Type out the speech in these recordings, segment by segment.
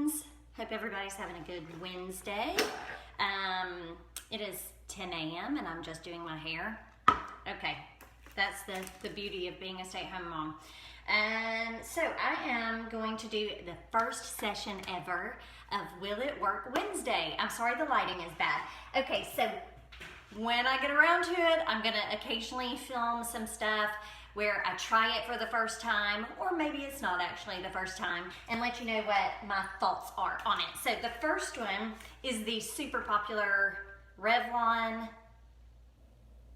friends. Hope everybody's having a good Wednesday. It is 10 a.m. and I'm just doing my hair. Okay, that's the beauty of being a stay-at-home mom. So I am going to do the first session ever of Will It Work Wednesday. I'm sorry the lighting is bad. Okay, so when I get around to it, I'm gonna occasionally film some stuff where I try it for the first time, or maybe it's not actually the first time, and let you know what my thoughts are on it. So the first one is the super popular Revlon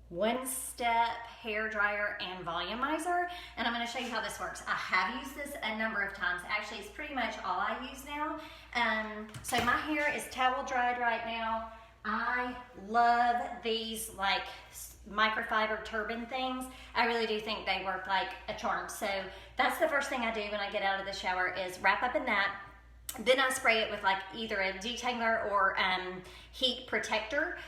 one-step hair dryer and volumizer, and I'm going to show you how this works. I have used this a number of times. Actually, it's pretty much all I use now. So my hair is towel dried right now. I love these like microfiber turban things. I really do think they work like a charm. So that's the first thing I do when I get out of the shower is wrap up in that. Then I spray it with like either a detangler or heat protector.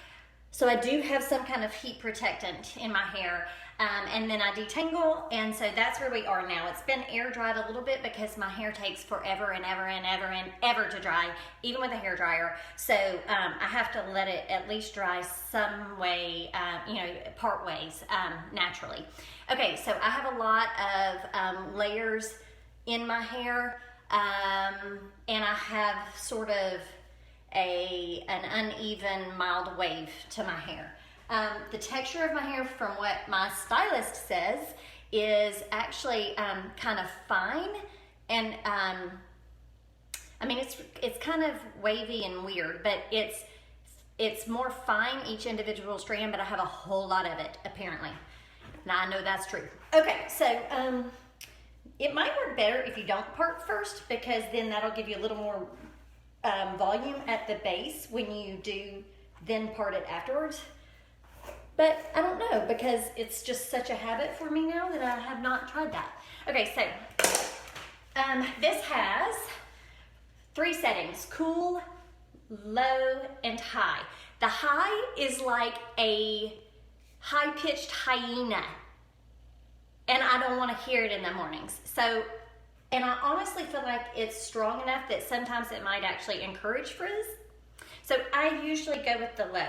So I do have some kind of heat protectant in my hair, and then I detangle, and so that's where we are now. It's been air dried a little bit because my hair takes forever and ever and ever and ever to dry, even with a hair dryer. So I have to let it at least dry some way, part ways, naturally. Okay, so I have a lot of layers in my hair, and I have sort of an uneven mild wave to my hair. The texture of my hair, from what my stylist says, is actually kind of fine, and I mean it's kind of wavy and weird, but it's more fine each individual strand, but I have a whole lot of it apparently. Now I know that's true. Okay, so it might work better if you don't part first, because then that'll give you a little more volume at the base when you do then part it afterwards. But I don't know, because it's just such a habit for me now that I have not tried that. Okay, so this has 3 settings: cool, low, and high. The high is like a high-pitched hyena, and I don't want to hear it in the mornings. And I honestly feel like it's strong enough that sometimes it might actually encourage frizz. So I usually go with the low.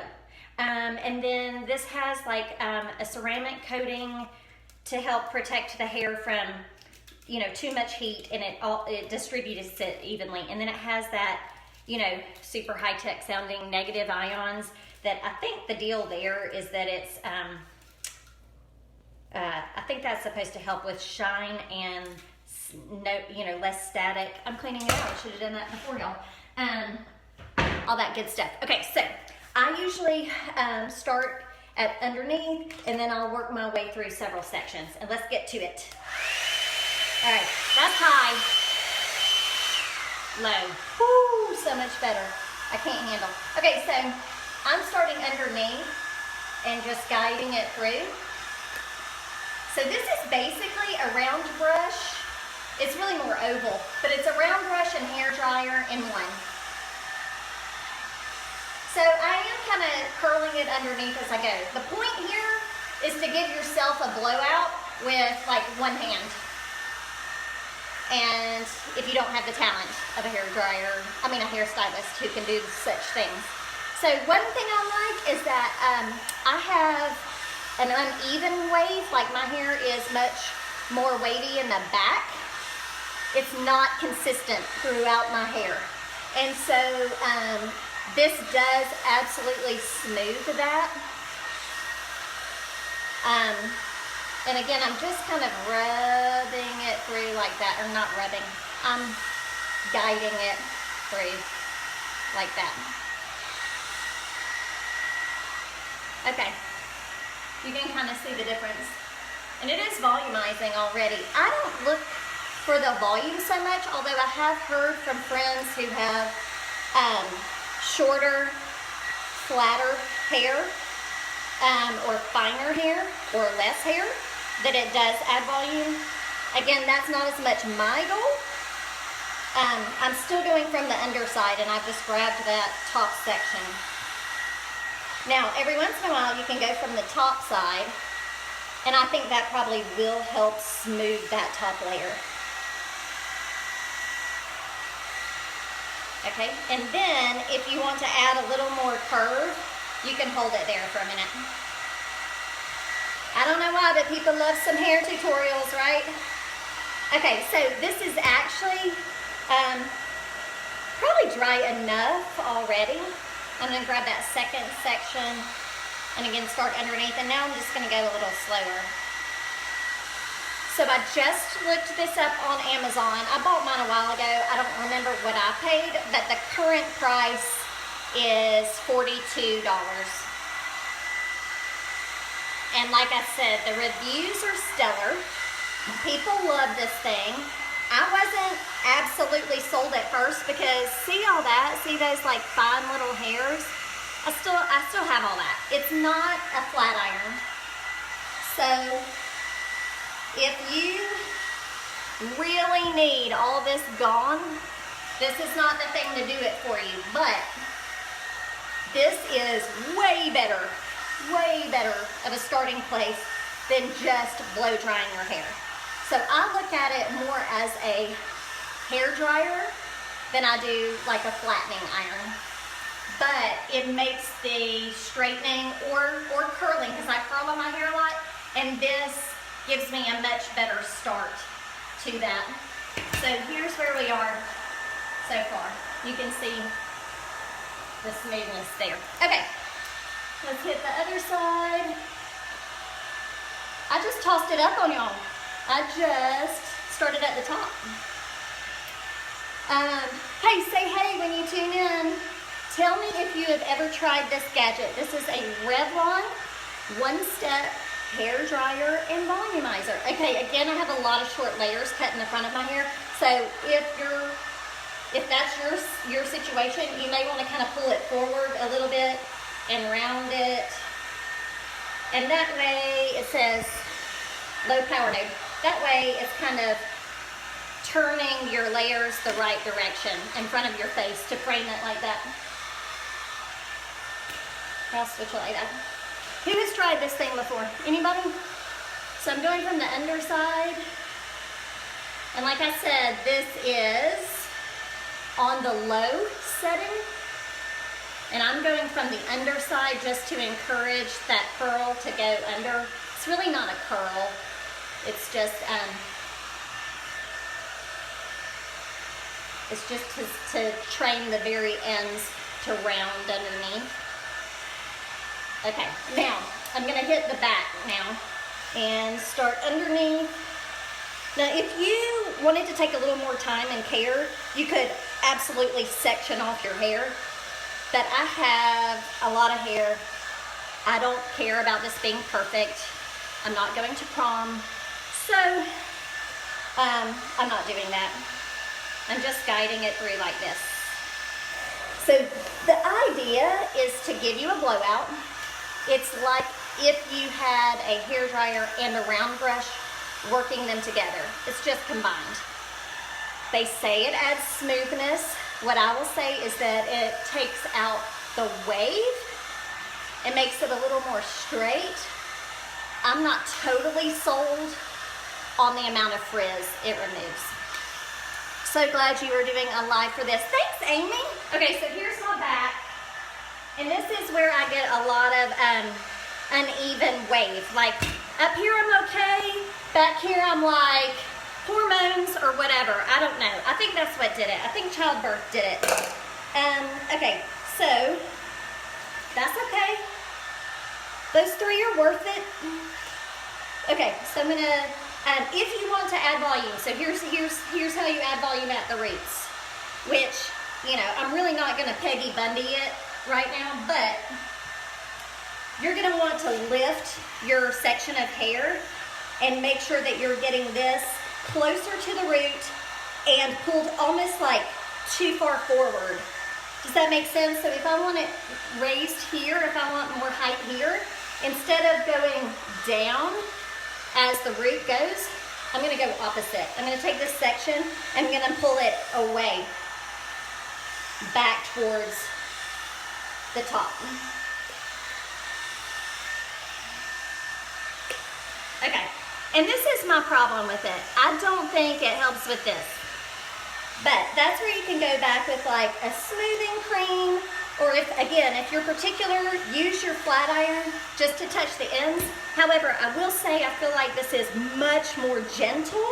And then this has like a ceramic coating to help protect the hair from, too much heat, and it distributes it evenly. And then it has that, super high-tech sounding negative ions that I think the deal there is that it's, I think that's supposed to help with shine and less static. I'm cleaning it out. I should have done that before, y'all. All that good stuff. Okay, so I usually start at underneath, and then I'll work my way through several sections. And let's get to it. All right, that's high. Low. Woo, so much better. I can't handle. Okay, so I'm starting underneath and just guiding it through. So this is basically a round brush. It's really more oval, but it's a round brush and hair dryer in one. So I am kind of curling it underneath as I go. The point here is to give yourself a blowout with like one hand. And if you don't have the talent of a hairstylist who can do such things. So one thing I like is that I have an uneven wave, like my hair is much more wavy in the back. It's not consistent throughout my hair. And so this does absolutely smooth that. And again, I'm just kind of rubbing it through like that, or not rubbing, I'm guiding it through like that. Okay, you can kind of see the difference. And it is volumizing already. I don't look for the volume so much, although I have heard from friends who have shorter, flatter hair, or finer hair, or less hair, that it does add volume. Again, that's not as much my goal. I'm still going from the underside, and I've just grabbed that top section. Now, every once in a while, you can go from the top side, and I think that probably will help smooth that top layer. Okay, and then if you want to add a little more curve, you can hold it there for a minute. I don't know why, but people love some hair tutorials, right? Okay, so this is actually probably dry enough already. I'm gonna grab that second section and again start underneath, and now I'm just gonna go a little slower. So I just looked this up on Amazon. I bought mine a while ago. I don't remember what I paid, but the current price is $42. And like I said, the reviews are stellar. People love this thing. I wasn't absolutely sold at first because see all that? See those like fine little hairs? I still have all that. It's not a flat iron. So if you really need all this gone, this is not the thing to do it for you, but this is way better of a starting place than just blow drying your hair. So I look at it more as a hair dryer than I do like a flattening iron. But it makes the straightening or curling, because I curl on my hair a lot, and this gives me a much better start to that. So here's where we are so far. You can see the smoothness there. Okay, let's hit the other side. I just tossed it up on y'all. I just started at the top. Hey, say hey when you tune in. Tell me if you have ever tried this gadget. This is a Revlon one-step hair dryer and volumizer. Okay, again, I have a lot of short layers cut in the front of my hair. So if that's your situation, you may want to kind of pull it forward a little bit and round it. And that way it says low power mode. That way it's kind of turning your layers the right direction in front of your face to frame it like that. I'll switch it like that. Who has tried this thing before? Anybody? So I'm going from the underside. And like I said, this is on the low setting. And I'm going from the underside just to encourage that curl to go under. It's really not a curl. It's just to train the very ends to round underneath. Okay, now I'm gonna hit the back now and start underneath. Now, if you wanted to take a little more time and care, you could absolutely section off your hair. But I have a lot of hair. I don't care about this being perfect. I'm not going to prom, so I'm not doing that. I'm just guiding it through like this. So the idea is to give you a blowout. It's like if you had a hairdryer and a round brush working them together. It's just combined. They say it adds smoothness. What I will say is that it takes out the wave. It makes it a little more straight. I'm not totally sold on the amount of frizz it removes. So glad you are doing a live for this. Thanks, Amy. Okay, so here's my back. And this is where I get a lot of uneven wave. Like up here I'm okay, back here I'm like hormones or whatever. I don't know. I think that's what did it. I think childbirth did it. Okay, so that's okay. Those three are worth it. Okay, so I'm gonna, if you want to add volume, so here's how you add volume at the roots, which, you know, I'm really not gonna Peggy Bundy it right now, but you're gonna want to lift your section of hair and make sure that you're getting this closer to the root and pulled almost like too far forward. Does that make sense? So if I want it raised here, if I want more height here, instead of going down as the root goes, I'm gonna go opposite. I'm gonna take this section and I'm gonna pull it away, back towards the top. Okay, and this is my problem with it. I don't think it helps with this. But that's where you can go back with like a smoothing cream, or if you're particular, use your flat iron just to touch the ends. However, I will say I feel like this is much more gentle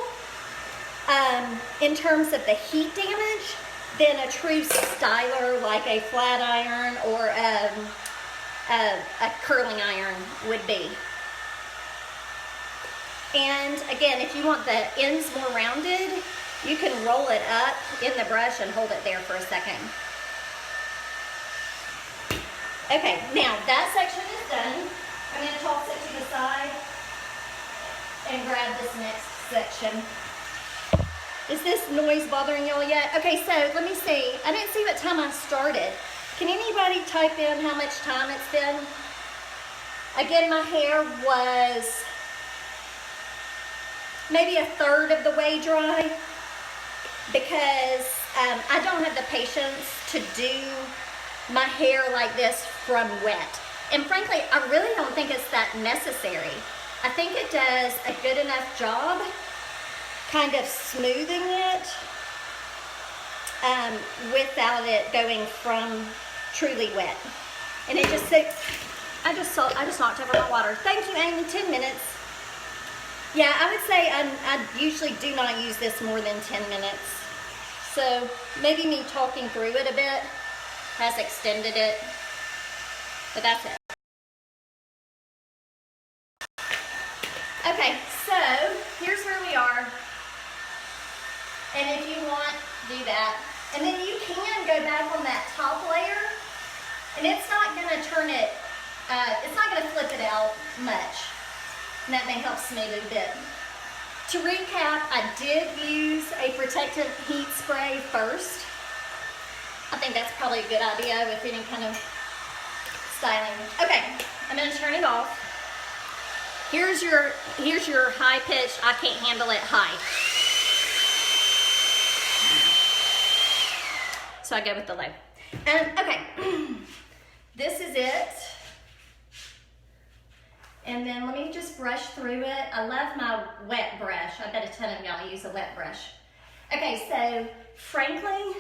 in terms of the heat damage than a true styler like a flat iron or a curling iron would be. And again, if you want the ends more rounded, you can roll it up in the brush and hold it there for a second. Okay, now that section is done. I'm going to toss it to the side and grab this next section. Is this noise bothering y'all yet? Okay, so let me see. I didn't see what time I started. Can anybody type in how much time it's been? Again, my hair was maybe a third of the way dry because I don't have the patience to do my hair like this from wet. And frankly, I really don't think it's that necessary. I think it does a good enough job kind of smoothing it without it going from truly wet. And it just sits, I just knocked over my water. Thank you, Amy, 10 minutes. Yeah, I would say I usually do not use this more than 10 minutes. So maybe me talking through it a bit has extended it, but that's it. Okay, so here's where we are. And if you want, do that. And then you can go back on that top layer, and it's not gonna turn it, it's not gonna flip it out much. And that may help smooth it a bit. To recap, I did use a protective heat spray first. I think that's probably a good idea with any kind of styling. Okay, I'm gonna turn it off. Here's your high pitch, I can't handle it high. So I go with the low. Okay, this is it. And then let me just brush through it. I love my wet brush. I bet a ton of y'all use a wet brush. Okay, so frankly,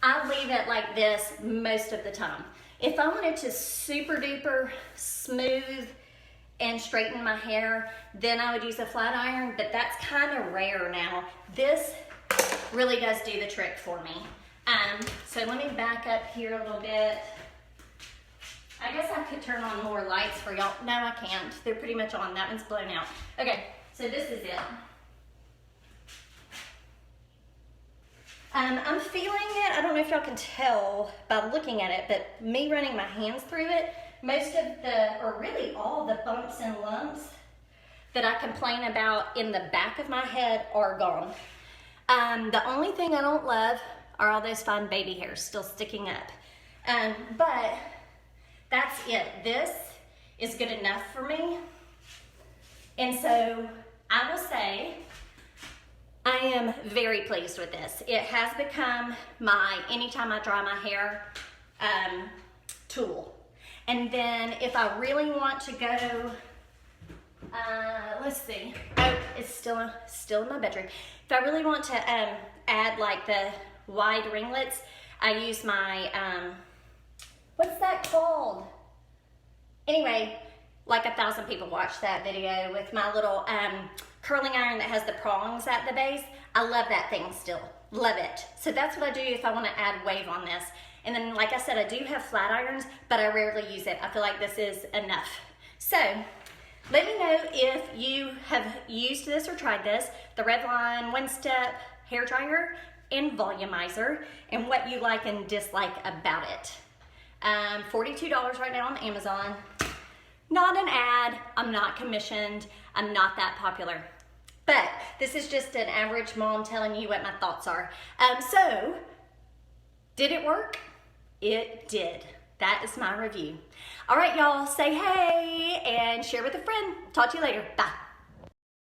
I leave it like this most of the time. If I wanted to super duper smooth and straighten my hair, then I would use a flat iron, but that's kind of rare now. This really does do the trick for me. So let me back up here a little bit. I guess I could turn on more lights for y'all. No, I can't. They're pretty much on. That one's blown out. Okay, so this is it. I'm feeling it. I don't know if y'all can tell by looking at it, but me running my hands through it, most of the, or really all the bumps and lumps that I complain about in the back of my head are gone. The only thing I don't love are all those fine baby hairs still sticking up. But that's it. This is good enough for me. And so I will say I am very pleased with this. It has become my anytime I dry my hair tool. And then if I really want to go, let's see. Oh, it's still in my bedroom. If I really want to add like the wide ringlets, I use my, what's that called? Anyway, like 1,000 people watched that video with my little curling iron that has the prongs at the base. I love that thing still, love it. So that's what I do if I want to add wave on this. And then like I said, I do have flat irons, but I rarely use it. I feel like this is enough. So let me know if you have used this or tried this, the Revlon one-step hair dryer and volumizer, and what you like and dislike about it. $42 right now on Amazon. Not an ad, I'm not commissioned, I'm not that popular. But this is just an average mom telling you what my thoughts are. So, did it work? It did. That is my review. All right, y'all, say hey and share with a friend. Talk to you later. Bye.